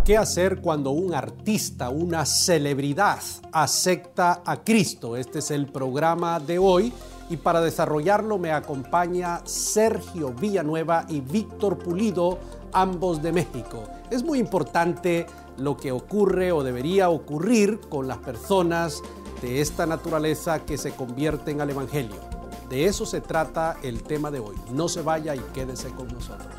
¿Qué hacer cuando un artista, una celebridad, acepta a Cristo? Este es el programa de hoy y para desarrollarlo me acompaña Sergio Villanueva y Víctor Pulido, ambos de México. Es muy importante lo que ocurre o debería ocurrir con las personas de esta naturaleza que se convierten al Evangelio. De eso se trata el tema de hoy. No se vaya y quédese con nosotros.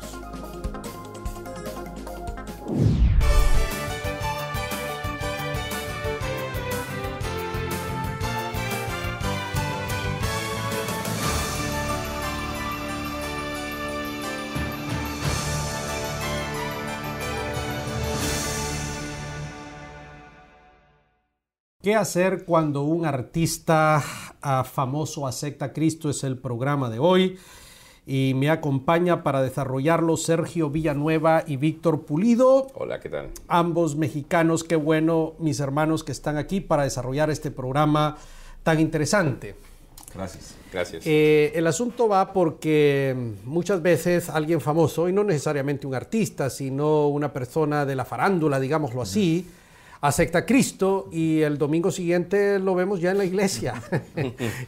¿Qué hacer cuando un artista famoso acepta a Cristo? Es el programa de hoy y me acompaña para desarrollarlo Sergio Villanueva y Víctor Pulido. Hola, ¿qué tal? Ambos mexicanos. Qué bueno, mis hermanos que están aquí para desarrollar este programa tan interesante. Gracias. Gracias. El asunto va porque muchas veces alguien famoso, y no necesariamente un artista, sino una persona de la farándula, digámoslo así, acepta a Cristo y el domingo siguiente lo vemos ya en la iglesia.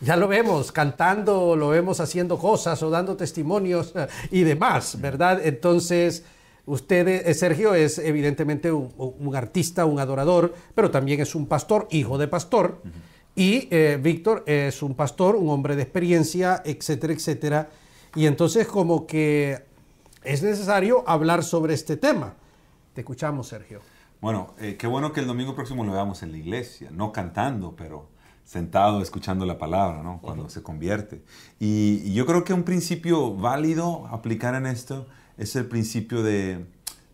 Ya lo vemos cantando, lo vemos haciendo cosas o dando testimonios y demás, ¿verdad? Entonces, usted, Sergio, es evidentemente un artista, un adorador, pero también es un pastor, hijo de pastor. Y Víctor es un pastor, un hombre de experiencia, etcétera, etcétera. Y entonces como que es necesario hablar sobre este tema. Te escuchamos, Sergio. Bueno, qué bueno que el domingo próximo lo veamos en la iglesia, no cantando, pero sentado escuchando la palabra, ¿no? Cuando se convierte. Y yo creo que un principio válido aplicar en esto es el principio de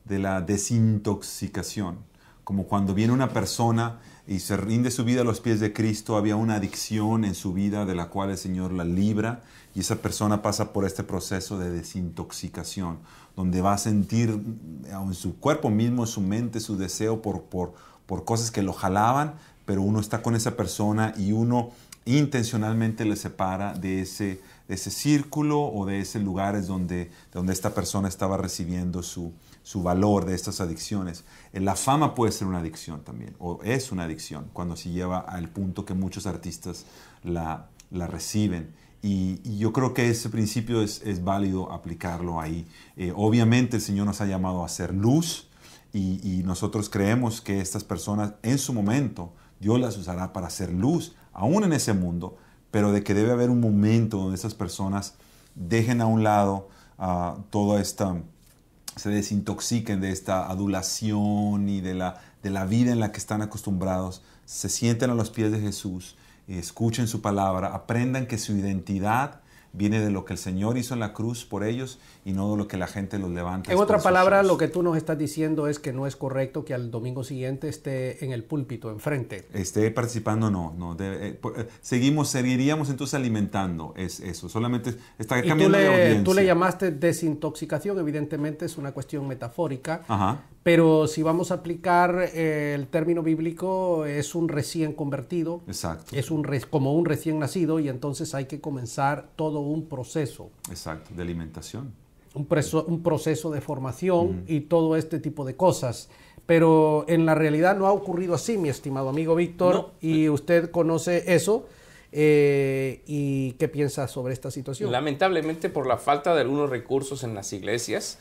la desintoxicación. Como cuando viene una persona y se rinde su vida a los pies de Cristo, había una adicción en su vida de la cual el Señor la libra y esa persona pasa por este proceso de desintoxicación, donde va a sentir en su cuerpo mismo, su mente, su deseo por cosas que lo jalaban, pero uno está con esa persona y uno intencionalmente le separa de ese círculo o de esos lugares donde esta persona estaba recibiendo su valor de estas adicciones. La fama puede ser una adicción también, o es una adicción, cuando se lleva al punto que muchos artistas la reciben. Y yo creo que ese principio es válido aplicarlo ahí. Obviamente el Señor nos ha llamado a ser luz y nosotros creemos que estas personas en su momento Dios las usará para hacer luz, aún en ese mundo, pero de que debe haber un momento donde esas personas dejen a un lado toda esta, se desintoxiquen de esta adulación y de la vida en la que están acostumbrados, se sienten a los pies de Jesús, escuchen su palabra, aprendan que su identidad viene de lo que el Señor hizo en la cruz por ellos y no de lo que la gente los levanta. En otras palabras, lo que tú nos estás diciendo es que no es correcto que al domingo siguiente esté en el púlpito, enfrente. Esté participando, no. Seguiríamos entonces alimentando eso. Solamente está cambiando de audiencia. Tú le llamaste desintoxicación, evidentemente es una cuestión metafórica. Ajá. Pero si vamos a aplicar el término bíblico, es un recién convertido. Exacto. Es como un recién nacido y entonces hay que comenzar todo un proceso. Exacto, de alimentación. Un proceso de formación y todo este tipo de cosas. Pero en la realidad no ha ocurrido así, mi estimado amigo Víctor, no. Y usted conoce eso. ¿Y qué piensa sobre esta situación? Lamentablemente, por la falta de algunos recursos en las iglesias,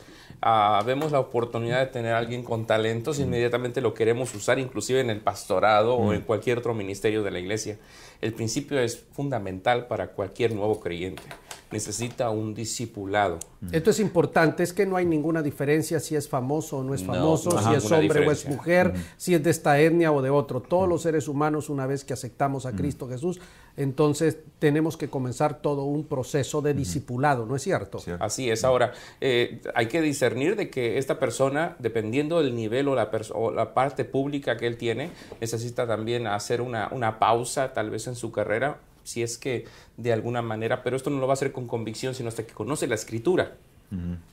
vemos la oportunidad de tener a alguien con talentos, inmediatamente lo queremos usar, inclusive en el pastorado o en cualquier otro ministerio de la iglesia. El principio es fundamental para cualquier nuevo creyente. Necesita un discipulado. Esto es importante, es que no hay ninguna diferencia si es famoso o no es famoso, si es hombre o es mujer, si es de esta etnia o de otro. Todos los seres humanos, una vez que aceptamos a Cristo Jesús, entonces tenemos que comenzar todo un proceso de discipulado, ¿no es cierto? Sí. Así es. Ahora, hay que discernir de que esta persona, dependiendo del nivel o la parte pública que él tiene, necesita también hacer una pausa tal vez en su carrera, si es que de alguna manera, pero esto no lo va a hacer con convicción, sino hasta que conoce la Escritura.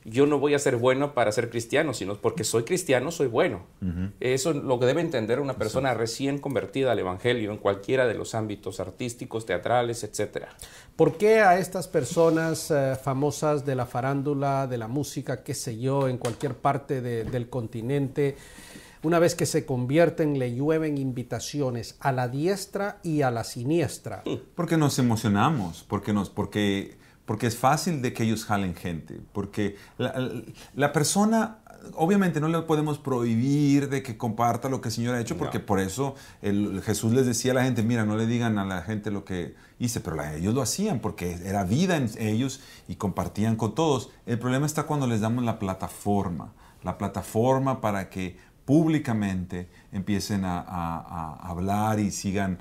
Yo no voy a ser bueno para ser cristiano, sino porque soy cristiano, soy bueno. Eso es lo que debe entender una persona recién convertida al Evangelio en cualquiera de los ámbitos artísticos, teatrales, etc. ¿Por qué a estas personas famosas de la farándula, de la música, qué sé yo, en cualquier parte del continente, una vez que se convierten, le llueven invitaciones a la diestra y a la siniestra. Porque nos emocionamos, porque es fácil de que ellos jalen gente, porque la persona, obviamente no le podemos prohibir de que comparta lo que el Señor ha hecho, porque por eso Jesús les decía a la gente, mira, no le digan a la gente lo que hice, pero ellos lo hacían porque era vida en ellos y compartían con todos. El problema está cuando les damos la plataforma para que públicamente empiecen a hablar y sigan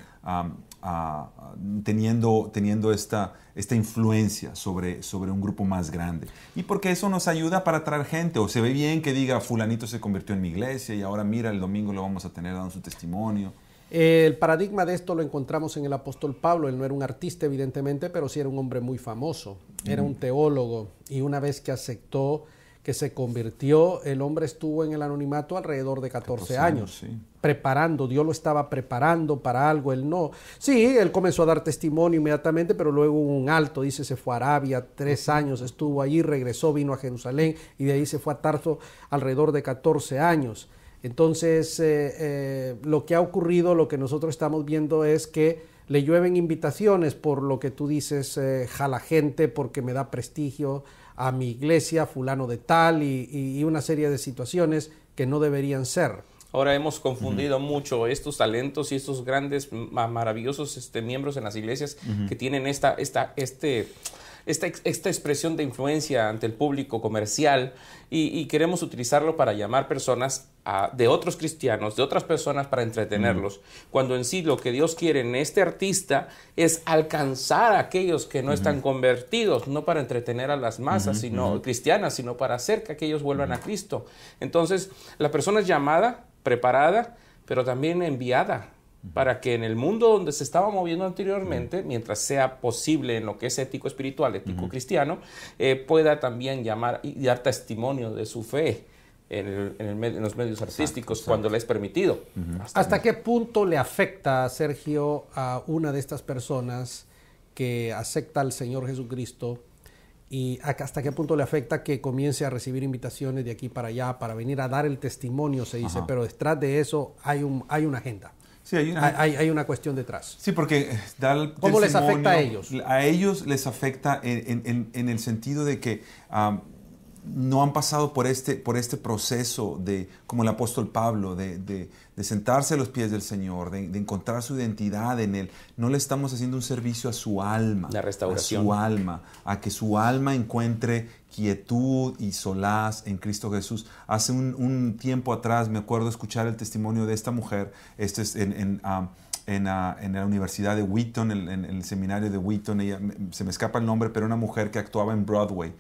teniendo esta influencia sobre un grupo más grande. Y porque eso nos ayuda para atraer gente, o se ve bien que diga fulanito se convirtió en mi iglesia y ahora mira, el domingo lo vamos a tener dando su testimonio. El paradigma de esto lo encontramos en el apóstol Pablo. Él no era un artista, evidentemente, pero sí era un hombre muy famoso. Era un teólogo, y una vez que aceptó, que se convirtió, el hombre estuvo en el anonimato alrededor de 14 años, sí. Preparando. Dios lo estaba preparando para algo, él no. Sí, él comenzó a dar testimonio inmediatamente, pero luego hubo un alto, dice, se fue a Arabia, 3 años estuvo allí, regresó, vino a Jerusalén, y de ahí se fue a Tarso alrededor de 14 años. Entonces, lo que ha ocurrido, lo que nosotros estamos viendo es que le llueven invitaciones por lo que tú dices, jala gente porque me da prestigio a mi iglesia, fulano de tal, y una serie de situaciones que no deberían ser. Ahora hemos confundido mucho estos talentos y estos grandes, maravillosos miembros en las iglesias que tienen esta expresión de influencia ante el público comercial, y queremos utilizarlo para llamar personas de otros cristianos, de otras personas, para entretenerlos, cuando en sí lo que Dios quiere en este artista es alcanzar a aquellos que no están convertidos, no para entretener a las masas sino cristianas, sino para hacer que aquellos vuelvan a Cristo. Entonces la persona es llamada, preparada, pero también enviada, para que en el mundo donde se estaba moviendo anteriormente, mientras sea posible en lo que es ético espiritual, ético cristiano, pueda también llamar y dar testimonio de su fe en los medios artísticos, cuando le es permitido. ¿Hasta qué punto le afecta, Sergio, a una de estas personas que acepta al Señor Jesucristo, y hasta qué punto le afecta que comience a recibir invitaciones de aquí para allá para venir a dar el testimonio, se dice, pero detrás de eso hay una agenda? Sí, hay una cuestión detrás. Sí, porque da el ¿Cómo les afecta a ellos? A ellos les afecta en el sentido de que no han pasado por este proceso como el apóstol Pablo, de sentarse a los pies del Señor, de encontrar su identidad en Él. No le estamos haciendo un servicio a su alma, la restauración. a su alma, a que su alma encuentre quietud y solaz en Cristo Jesús. Hace un tiempo atrás me acuerdo escuchar el testimonio de esta mujer, esto es en la Universidad de Wheaton, en el seminario de Wheaton. Se me escapa el nombre, pero una mujer que actuaba en Broadway.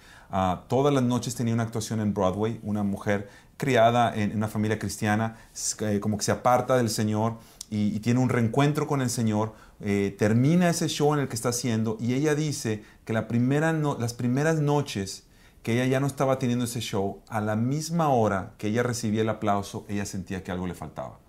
Todas las noches tenía una actuación en Broadway, una mujer criada en una familia cristiana, como que se aparta del Señor y tiene un reencuentro con el Señor. Termina ese show en el que está haciendo, y ella dice que las primeras noches que ella ya no estaba teniendo ese show, a la misma hora que ella recibía el aplauso, ella sentía que algo le faltaba.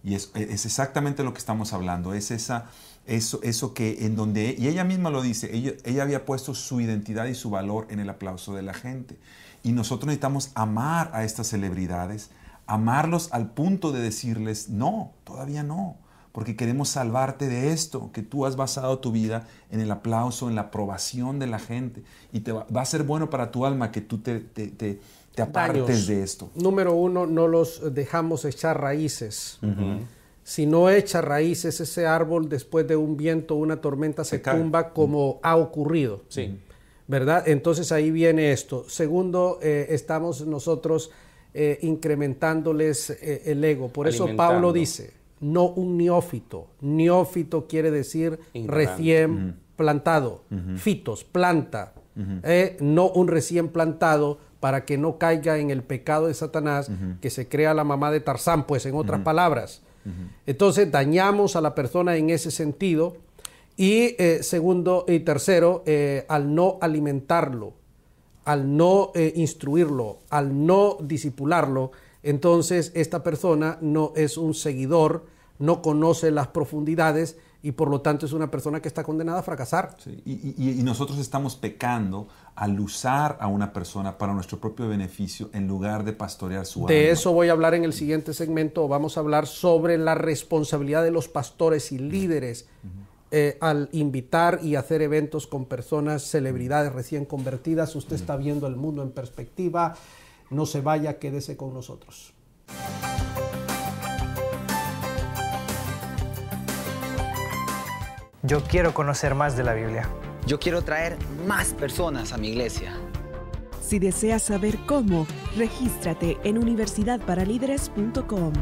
Y es exactamente lo que estamos hablando, es eso que en donde, y ella misma lo dice, ella había puesto su identidad y su valor en el aplauso de la gente. Y nosotros necesitamos amar a estas celebridades, amarlos al punto de decirles, no, todavía no, porque queremos salvarte de esto, que tú has basado tu vida en el aplauso, en la aprobación de la gente, y va a ser bueno para tu alma que tú te apartes de esto. Número 1, no los dejamos echar raíces. Si no echa raíces, ese árbol, después de un viento o una tormenta, se tumba, como ha ocurrido. Sí. ¿Verdad? Entonces ahí viene esto. Segundo, estamos nosotros incrementándoles el ego. Por eso Pablo dice, no un neófito. Neófito quiere decir recién plantado. Fitos, planta. No un recién plantado, para que no caiga en el pecado de Satanás, que se crea la mamá de Tarzán, pues, en otras palabras. Entonces dañamos a la persona en ese sentido. Y segundo y tercero, al no alimentarlo, al no instruirlo, al no disipularlo, entonces esta persona no es un seguidor, no conoce las profundidades, y por lo tanto es una persona que está condenada a fracasar. Sí, y nosotros estamos pecando al usar a una persona para nuestro propio beneficio en lugar de pastorear su alma. De eso voy a hablar en el siguiente segmento. Vamos a hablar sobre la responsabilidad de los pastores y líderes al invitar y hacer eventos con personas, celebridades recién convertidas. Usted está viendo el mundo en perspectiva. No se vaya, quédese con nosotros. Yo quiero conocer más de la Biblia. Yo quiero traer más personas a mi iglesia. Si deseas saber cómo, regístrate en universidadparalíderes.com.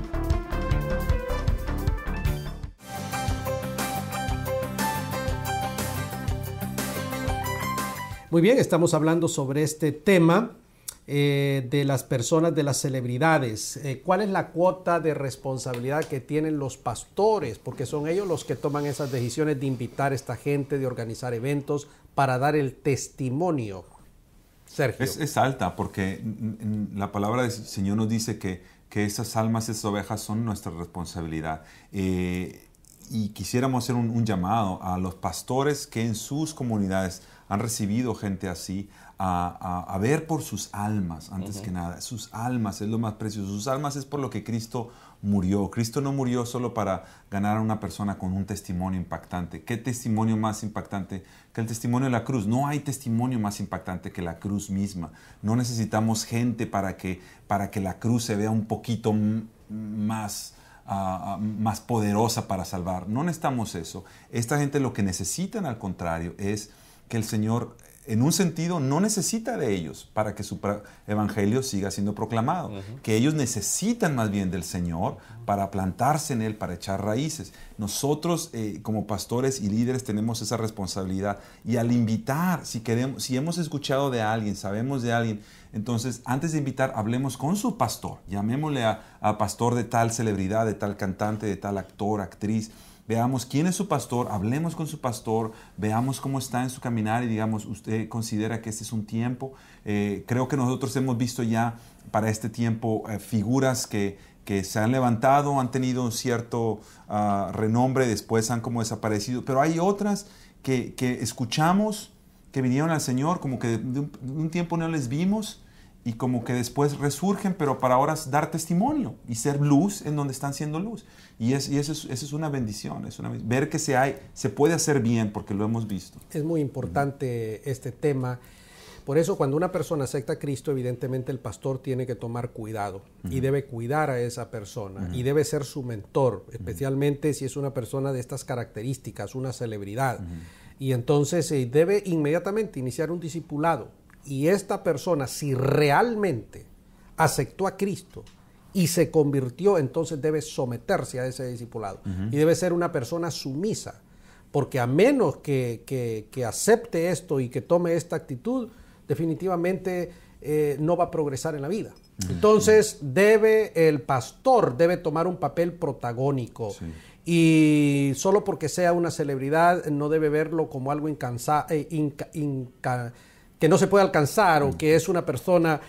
Muy bien, estamos hablando sobre este tema de las personas, de las celebridades. ¿Cuál es la cuota de responsabilidad que tienen los pastores? Porque son ellos los que toman esas decisiones de invitar a esta gente, de organizar eventos para dar el testimonio. Sergio. Es alta porque la palabra del Señor nos dice que esas almas, esas ovejas son nuestra responsabilidad. Y quisiéramos hacer un llamado a los pastores que en sus comunidades han recibido gente así, a ver por sus almas, antes que nada. Sus almas es lo más precioso. Sus almas es por lo que Cristo murió. Cristo no murió solo para ganar a una persona con un testimonio impactante. ¿Qué testimonio más impactante que el testimonio de la cruz? No hay testimonio más impactante que la cruz misma. No necesitamos gente para que la cruz se vea un poquito más poderosa para salvar. No necesitamos eso. Esta gente lo que necesitan, al contrario, es que el Señor, en un sentido, no necesita de ellos para que su evangelio siga siendo proclamado. Que ellos necesitan más bien del Señor para plantarse en Él, para echar raíces. Nosotros, como pastores y líderes, tenemos esa responsabilidad. Y al invitar, si hemos escuchado de alguien, sabemos de alguien, entonces, antes de invitar, hablemos con su pastor. Llamémosle al pastor de tal celebridad, de tal cantante, de tal actor, actriz. Veamos quién es su pastor, hablemos con su pastor, veamos cómo está en su caminar y digamos, ¿usted considera que este es un tiempo? Creo que nosotros hemos visto ya para este tiempo figuras que se han levantado, han tenido un cierto renombre, después han como desaparecido, pero hay otras que escuchamos, que vinieron al Señor, como que de un tiempo no les vimos y como que después resurgen, pero para ahora dar testimonio y ser luz en donde están siendo luz. Y eso es una bendición, ver que se puede hacer bien porque lo hemos visto. Es muy importante este tema. Por eso cuando una persona acepta a Cristo, evidentemente el pastor tiene que tomar cuidado y debe cuidar a esa persona y debe ser su mentor, especialmente si es una persona de estas características, una celebridad. Y entonces debe inmediatamente iniciar un discipulado. Y esta persona, si realmente aceptó a Cristo y se convirtió, entonces debe someterse a ese discipulado. Y debe ser una persona sumisa, porque a menos que acepte esto y que tome esta actitud, definitivamente no va a progresar en la vida. Entonces el pastor debe tomar un papel protagónico. Sí. Y solo porque sea una celebridad no debe verlo como algo que no se puede alcanzar o que es una persona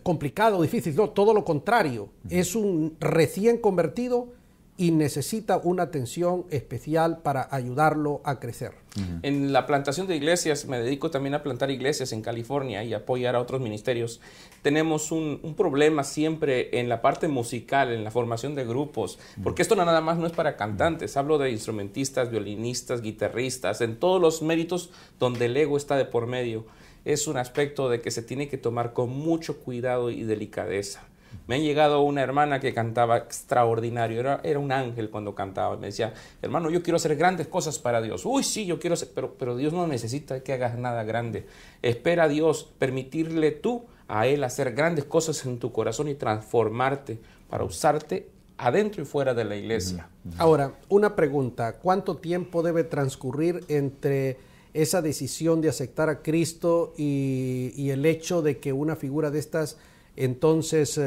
complicado, difícil. No, todo lo contrario. Es un recién convertido y necesita una atención especial para ayudarlo a crecer. En la plantación de iglesias, me dedico también a plantar iglesias en California y apoyar a otros ministerios. Tenemos un problema siempre en la parte musical, en la formación de grupos, porque esto nada más no es para cantantes. Hablo de instrumentistas, violinistas, guitarristas, en todos los méritos donde el ego está de por medio. Es un aspecto de que se tiene que tomar con mucho cuidado y delicadeza. Me han llegado una hermana que cantaba extraordinario, era un ángel cuando cantaba. Me decía, hermano, yo quiero hacer grandes cosas para Dios. Uy, sí, yo quiero hacer, pero Dios no necesita que hagas nada grande. Espera a Dios, permitirle tú a Él hacer grandes cosas en tu corazón y transformarte para usarte adentro y fuera de la iglesia. Ahora, una pregunta, ¿cuánto tiempo debe transcurrir entre esa decisión de aceptar a Cristo y el hecho de que una figura de estas entonces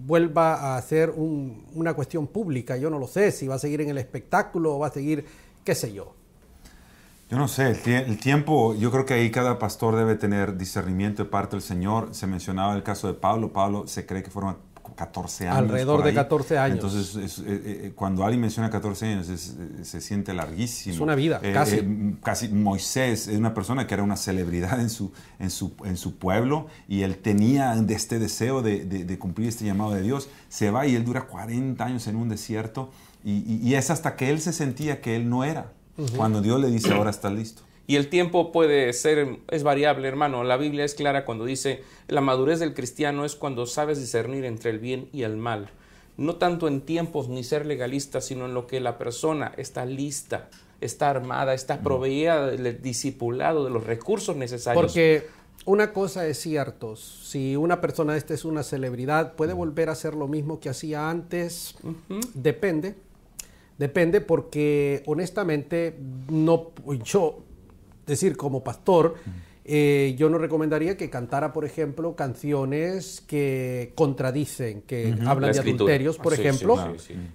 vuelva a ser una cuestión pública? Yo no lo sé, si va a seguir en el espectáculo o va a seguir, qué sé yo. Yo no sé, el tiempo, yo creo que ahí cada pastor debe tener discernimiento de parte del Señor. Se mencionaba el caso de Pablo. Pablo se cree que 14 años. Alrededor de 14 años. Entonces, cuando alguien menciona 14 años, se siente larguísimo. Es una vida, casi. Casi Moisés es una persona que era una celebridad en su pueblo, y él tenía este deseo de cumplir este llamado de Dios. Se va y él dura 40 años en un desierto, y es hasta que él se sentía que él no era, cuando Dios le dice, ahora estás listo. Y el tiempo es variable, hermano. La Biblia es clara cuando dice, la madurez del cristiano es cuando sabes discernir entre el bien y el mal. No tanto en tiempos ni ser legalista, sino en lo que la persona está lista, está armada, está proveída del discipulado, de los recursos necesarios. Porque una cosa es cierto, si una persona es una celebridad, ¿puede volver a hacer lo mismo que hacía antes? Depende porque honestamente como pastor, yo no recomendaría que cantara, por ejemplo, canciones que contradicen, que hablan de adulterios, por ejemplo,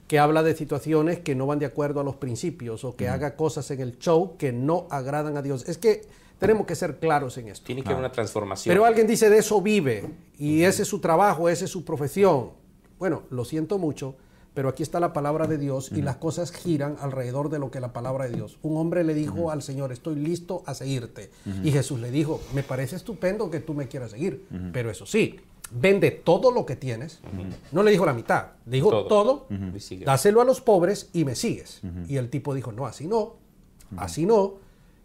que habla de situaciones que no van de acuerdo a los principios, o que haga cosas en el show que no agradan a Dios. Es que tenemos que ser claros en esto. Tiene que haber una transformación. Pero alguien dice, de eso vive, y ese es su trabajo, esa es su profesión. Bueno, lo siento mucho, pero aquí está la palabra de Dios, y las cosas giran alrededor de lo que la palabra de Dios. Un hombre le dijo al Señor, estoy listo a seguirte. Y Jesús le dijo, me parece estupendo que tú me quieras seguir, pero eso sí, vende todo lo que tienes. No le dijo la mitad, le dijo todo, dáselo a los pobres y me sigues. Y el tipo dijo, no, así no, así no.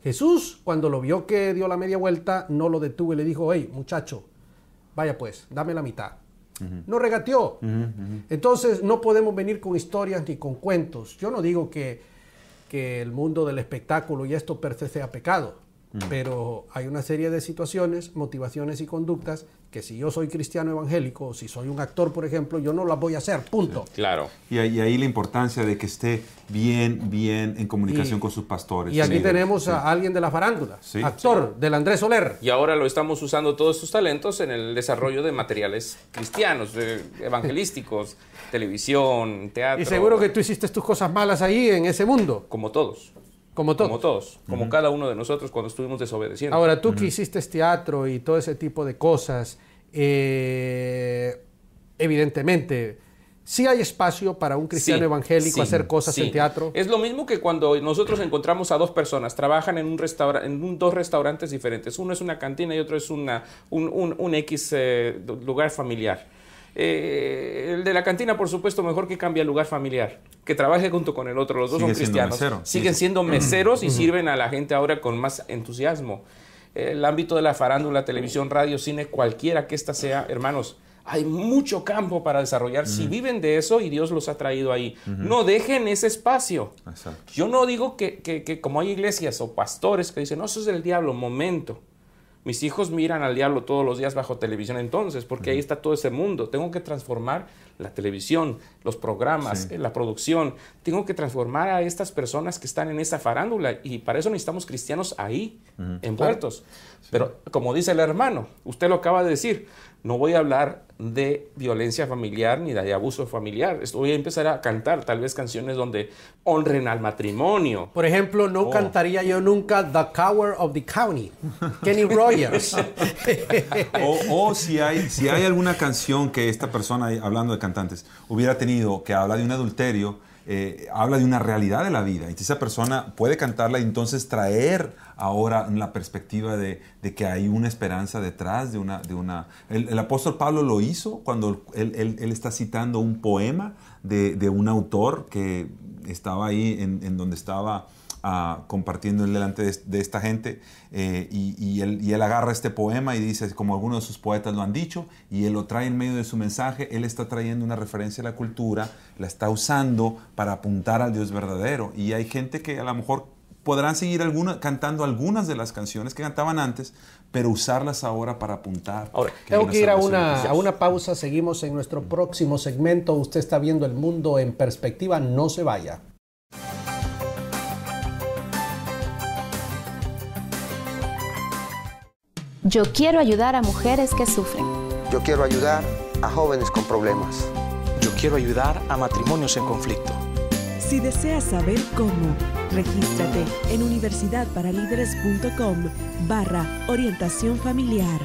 Jesús, cuando lo vio que dio la media vuelta, no lo detuvo y le dijo, hey, muchacho, vaya pues, dame la mitad. No regateó. Entonces no podemos venir con historias ni con cuentos. Yo no digo que el mundo del espectáculo y esto per se sea pecado, pero hay una serie de situaciones, motivaciones y conductas que si yo soy cristiano evangélico, o si soy un actor, por ejemplo, yo no las voy a hacer, punto. Claro. Y ahí la importancia de que esté bien en comunicación con sus pastores. Y aquí tenemos a alguien de la farándula, actor, del Andrés Soler. Y ahora lo estamos usando todos sus talentos en el desarrollo de materiales cristianos, evangelísticos, televisión, teatro. Y seguro que tú hiciste tus cosas malas ahí en ese mundo. Como todos. Como todos. Como todos. Como cada uno de nosotros cuando estuvimos desobedeciendo. Ahora, tú que hiciste teatro y todo ese tipo de cosas, evidentemente, sí hay espacio para un cristiano evangélico hacer cosas en teatro. Es lo mismo que cuando nosotros encontramos a dos personas, trabajan en dos restaurantes diferentes. Uno es una cantina y otro es un X lugar familiar. El de la cantina, por supuesto, mejor que cambie el lugar familiar, que trabaje junto con el otro. Los dos son cristianos, siguen siendo meseros y sirven a la gente ahora con más entusiasmo. El ámbito de la farándula, televisión, radio, cine, cualquiera que ésta sea, hermanos, hay mucho campo para desarrollar. Si viven de eso y Dios los ha traído ahí, no dejen ese espacio. Exacto. Yo no digo que como hay iglesias o pastores que dicen, no, eso es del diablo. Momento. Mis hijos miran al diablo todos los días bajo televisión entonces, porque ahí está todo ese mundo. Tengo que transformar la televisión, los programas, la producción. Tengo que transformar a estas personas que están en esa farándula, y para eso necesitamos cristianos ahí, envueltos. Pero como dice el hermano, usted lo acaba de decir, no voy a hablar de violencia familiar ni de abuso familiar. Voy a empezar a cantar tal vez canciones donde honren al matrimonio. Por ejemplo, no cantaría yo nunca The Coward of the County, Kenny Rogers. o si hay alguna canción que esta persona, hablando de cantantes, hubiera tenido que habla de un adulterio, habla de una realidad de la vida, y esa persona puede cantarla y entonces traer ahora la perspectiva de que hay una esperanza detrás de una. El apóstol Pablo lo hizo cuando él está citando un poema de un autor que estaba ahí en donde estaba compartiendo delante de esta gente, y él agarra este poema y dice, como algunos de sus poetas lo han dicho, y él lo trae en medio de su mensaje. Él está trayendo una referencia a la cultura, la está usando para apuntar al Dios verdadero, y hay gente que a lo mejor podrán seguir cantando algunas de las canciones que cantaban antes, pero usarlas ahora para apuntar. Ahora, tengo que ir a una pausa. Seguimos en nuestro próximo segmento. Usted está viendo el mundo en perspectiva. No se vaya. Yo quiero ayudar a mujeres que sufren. Yo quiero ayudar a jóvenes con problemas. Yo quiero ayudar a matrimonios en conflicto. Si deseas saber cómo, regístrate en universidadparalíderes.com/orientación familiar.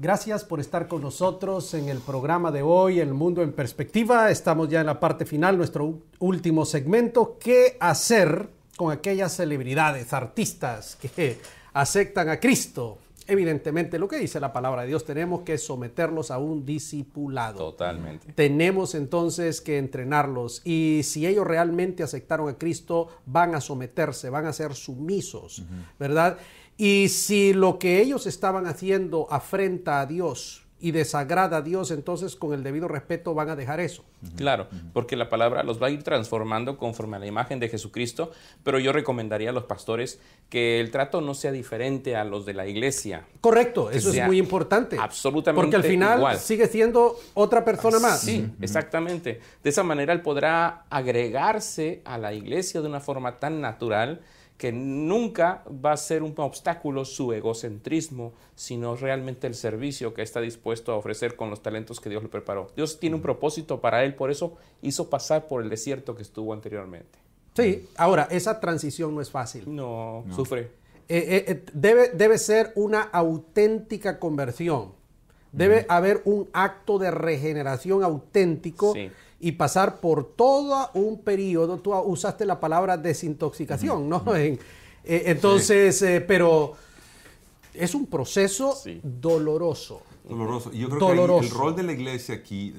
Gracias por estar con nosotros en el programa de hoy, El Mundo en Perspectiva. Estamos ya en la parte final, nuestro último segmento. ¿Qué hacer con aquellas celebridades, artistas que aceptan a Cristo? Evidentemente, lo que dice la palabra de Dios, tenemos que someterlos a un discipulado. Totalmente. Tenemos entonces que entrenarlos, y si ellos realmente aceptaron a Cristo, van a someterse, van a ser sumisos, ¿verdad? Y si lo que ellos estaban haciendo afrenta a Dios y desagrada a Dios, entonces con el debido respeto van a dejar eso. Claro, porque la palabra los va a ir transformando conforme a la imagen de Jesucristo, pero yo recomendaría a los pastores que el trato no sea diferente a los de la iglesia. Correcto, eso es muy importante. Absolutamente porque al final igual. sigue siendo otra persona más. Sí, exactamente. De esa manera él podrá agregarse a la iglesia de una forma tan natural que nunca va a ser un obstáculo su egocentrismo, sino realmente el servicio que está dispuesto a ofrecer con los talentos que Dios le preparó. Dios tiene un propósito para él, por eso hizo pasar por el desierto que estuvo anteriormente. Sí, ahora, esa transición no es fácil. No. Sufre. Debe ser una auténtica conversión. Debe haber un acto de regeneración auténtico. Sí. Y pasar por todo un periodo. Tú usaste la palabra desintoxicación, ¿no? Entonces, pero es un proceso doloroso. Doloroso. Yo creo que el rol de la iglesia aquí,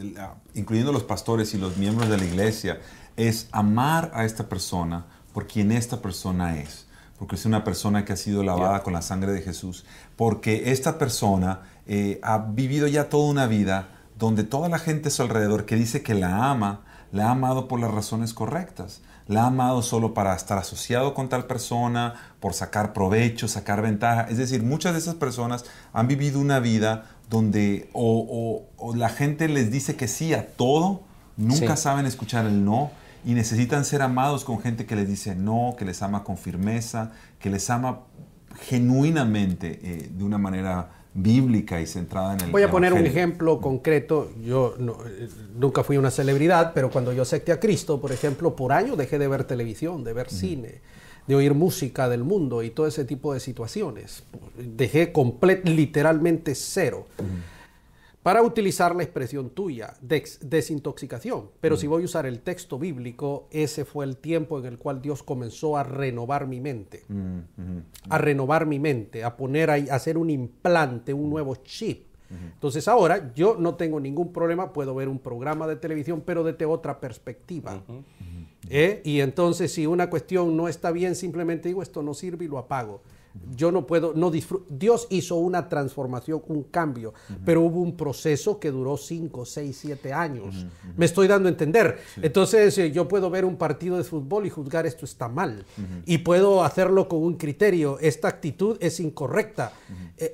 incluyendo los pastores y los miembros de la iglesia, es amar a esta persona por quien esta persona es. Porque es una persona que ha sido lavada con la sangre de Jesús. Porque esta persona ha vivido ya toda una vida donde toda la gente a su alrededor que dice que la ha amado por las razones correctas. La ha amado solo para estar asociado con tal persona, por sacar provecho, sacar ventaja. Es decir, muchas de esas personas han vivido una vida donde o la gente les dice que sí a todo, nunca saben escuchar el no, y necesitan ser amados con gente que les dice no, que les ama con firmeza, que les ama genuinamente de una manera bíblica y centrada en el Voy a poner un evangelio. ejemplo concreto. Yo nunca fui una celebridad, pero cuando yo acepté a Cristo, por ejemplo, por años dejé de ver televisión, de ver cine, de oír música del mundo y todo ese tipo de situaciones. Dejé literalmente cero. Para utilizar la expresión tuya, desintoxicación. Pero si voy a usar el texto bíblico, ese fue el tiempo en el cual Dios comenzó a renovar mi mente. A renovar mi mente, a poner ahí, a hacer un implante, un nuevo chip. Entonces ahora yo no tengo ningún problema, puedo ver un programa de televisión, pero desde otra perspectiva. Y entonces si una cuestión no está bien, simplemente digo, esto no sirve y lo apago. Yo no puedo, no disfruto. Dios hizo una transformación, un cambio, pero hubo un proceso que duró 5, 6, 7 años. Me estoy dando a entender. Sí. Entonces yo puedo ver un partido de fútbol y juzgar esto está mal. Y puedo hacerlo con un criterio. Esta actitud es incorrecta.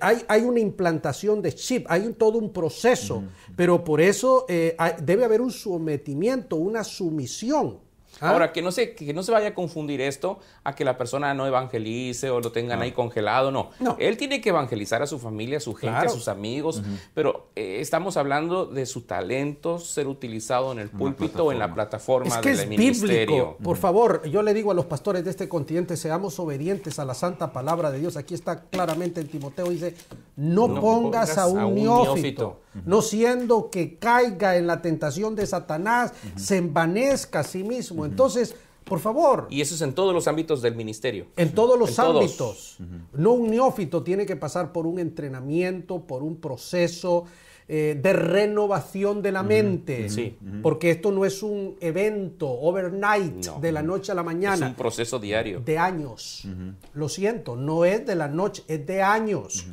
Hay una implantación de chip, hay todo un proceso, pero por eso debe haber un sometimiento, una sumisión. Ahora, que no se vaya a confundir esto a que la persona no evangelice o lo tengan ahí congelado, no. Él tiene que evangelizar a su familia, a su gente, a sus amigos, pero estamos hablando de su talento ser utilizado en el púlpito o en la plataforma del ministerio. Bíblico. Por favor, yo le digo a los pastores de este continente, seamos obedientes a la santa palabra de Dios. Aquí está claramente en Timoteo, dice, no pongas a un neófito, no siendo que caiga en la tentación de Satanás, se envanezca a sí mismo. Entonces, por favor. Y eso es en todos los ámbitos del ministerio. En todos los ámbitos. No, un neófito tiene que pasar por un entrenamiento, por un proceso de renovación de la mente. Porque esto no es un evento overnight, de la noche a la mañana. Es un proceso diario. De años. Lo siento, no es de la noche, es de años.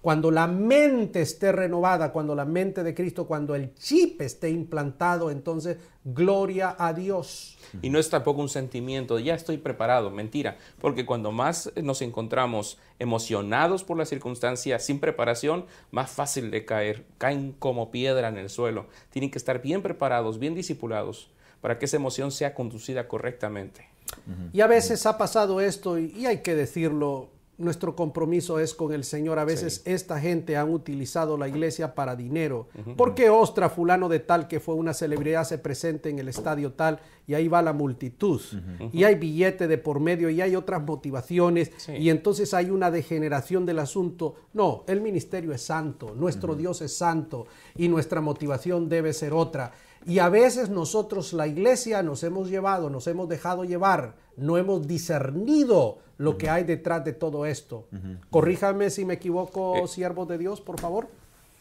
Cuando la mente esté renovada, cuando la mente de Cristo, cuando el chip esté implantado, entonces, gloria a Dios. Y no es tampoco un sentimiento de ya estoy preparado, mentira, porque cuando más nos encontramos emocionados por la circunstancia, sin preparación, más fácil de caer, caen como piedra en el suelo. Tienen que estar bien preparados, bien discipulados, para que esa emoción sea conducida correctamente. Y a veces ha pasado esto, y hay que decirlo, nuestro compromiso es con el Señor. A veces esta gente han utilizado la iglesia para dinero. Porque ostra fulano de tal que fue una celebridad se presente en el estadio tal y ahí va la multitud. Y hay billete de por medio y hay otras motivaciones y entonces hay una degeneración del asunto. No, el ministerio es santo, nuestro Dios es santo y nuestra motivación debe ser otra. Y a veces nosotros, la iglesia, nos hemos dejado llevar, no hemos discernido lo que hay detrás de todo esto. Corríjame si me equivoco, siervos de Dios, por favor.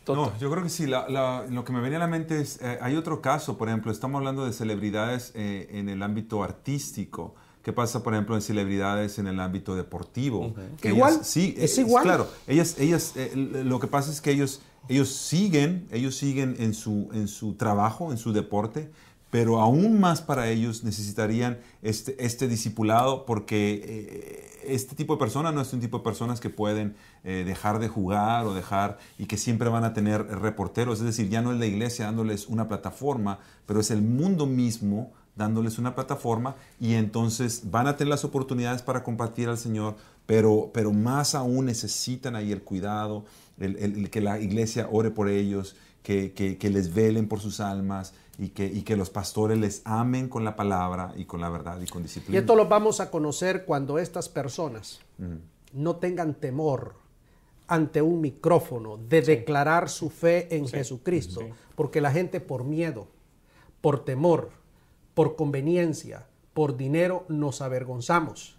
No, yo creo que sí. Lo que me venía a la mente es, hay otro caso, por ejemplo, estamos hablando de celebridades en el ámbito artístico. ¿Qué pasa, por ejemplo, en celebridades en el ámbito deportivo? Que ¿Igual? Ellas, sí, ¿Es igual? Claro, lo que pasa es que ellos siguen en su trabajo, en su deporte, pero aún más para ellos necesitarían este discipulado, porque este tipo de personas no es un tipo de personas que pueden dejar de jugar y que siempre van a tener reporteros. Es decir, ya no es la iglesia dándoles una plataforma, pero es el mundo mismo dándoles una plataforma, y entonces van a tener las oportunidades para compartir al Señor, pero más aún necesitan ahí el cuidado, el que la iglesia ore por ellos, que les velen por sus almas, y que los pastores les amen con la palabra y con la verdad y con disciplina. Y esto lo vamos a conocer cuando estas personas no tengan temor ante un micrófono de declarar su fe en Jesucristo, porque la gente por miedo, por temor, por conveniencia, por dinero nos avergonzamos.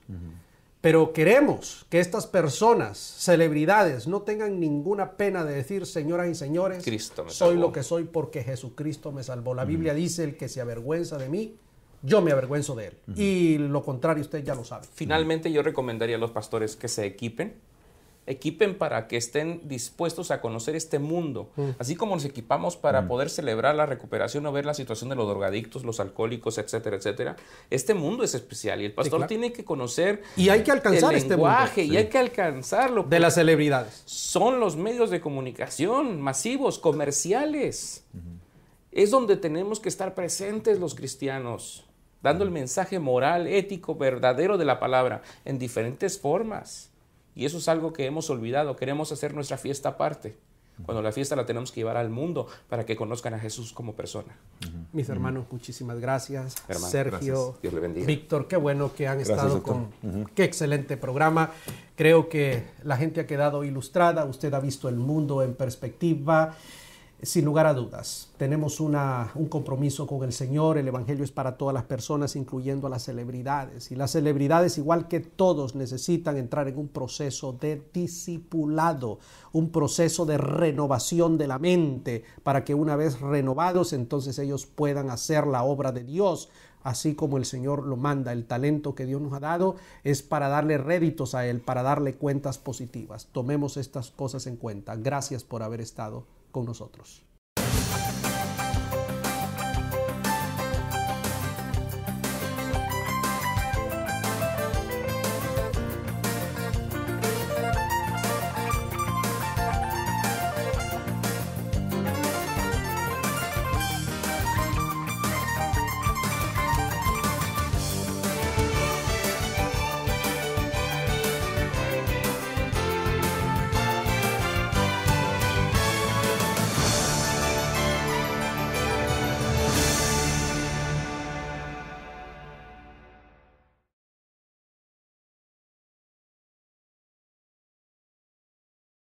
Pero queremos que estas personas, celebridades, no tengan ninguna pena de decir, señoras y señores, soy lo que soy porque Jesucristo me salvó. La Biblia dice, el que se avergüenza de mí, yo me avergüenzo de él. Y lo contrario usted ya lo sabe. Finalmente yo recomendaría a los pastores que se equipen para que estén dispuestos a conocer este mundo. Así como nos equipamos para poder celebrar la recuperación o ver la situación de los drogadictos, los alcohólicos, etcétera, etcétera. Este mundo es especial y el pastor tiene que conocer y hay que alcanzar el lenguaje y hay que alcanzarlo. De las celebridades. Son los medios de comunicación masivos, comerciales. Es donde tenemos que estar presentes los cristianos, dando el mensaje moral, ético, verdadero de la palabra en diferentes formas. Y eso es algo que hemos olvidado. Queremos hacer nuestra fiesta aparte, cuando la fiesta la tenemos que llevar al mundo para que conozcan a Jesús como persona. Mis hermanos, muchísimas gracias. Hermano, Sergio, gracias. Dios le bendiga. Víctor, qué bueno que han estado doctor. Qué excelente programa. Creo que la gente ha quedado ilustrada. Usted ha visto el mundo en perspectiva. Sin lugar a dudas, tenemos un compromiso con el Señor. El Evangelio es para todas las personas, incluyendo a las celebridades. Y las celebridades, igual que todos, necesitan entrar en un proceso de discipulado, un proceso de renovación de la mente, para que una vez renovados, entonces ellos puedan hacer la obra de Dios, así como el Señor lo manda. El talento que Dios nos ha dado es para darle réditos a Él, para darle cuentas positivas. Tomemos estas cosas en cuenta. Gracias por haber estado con nosotros.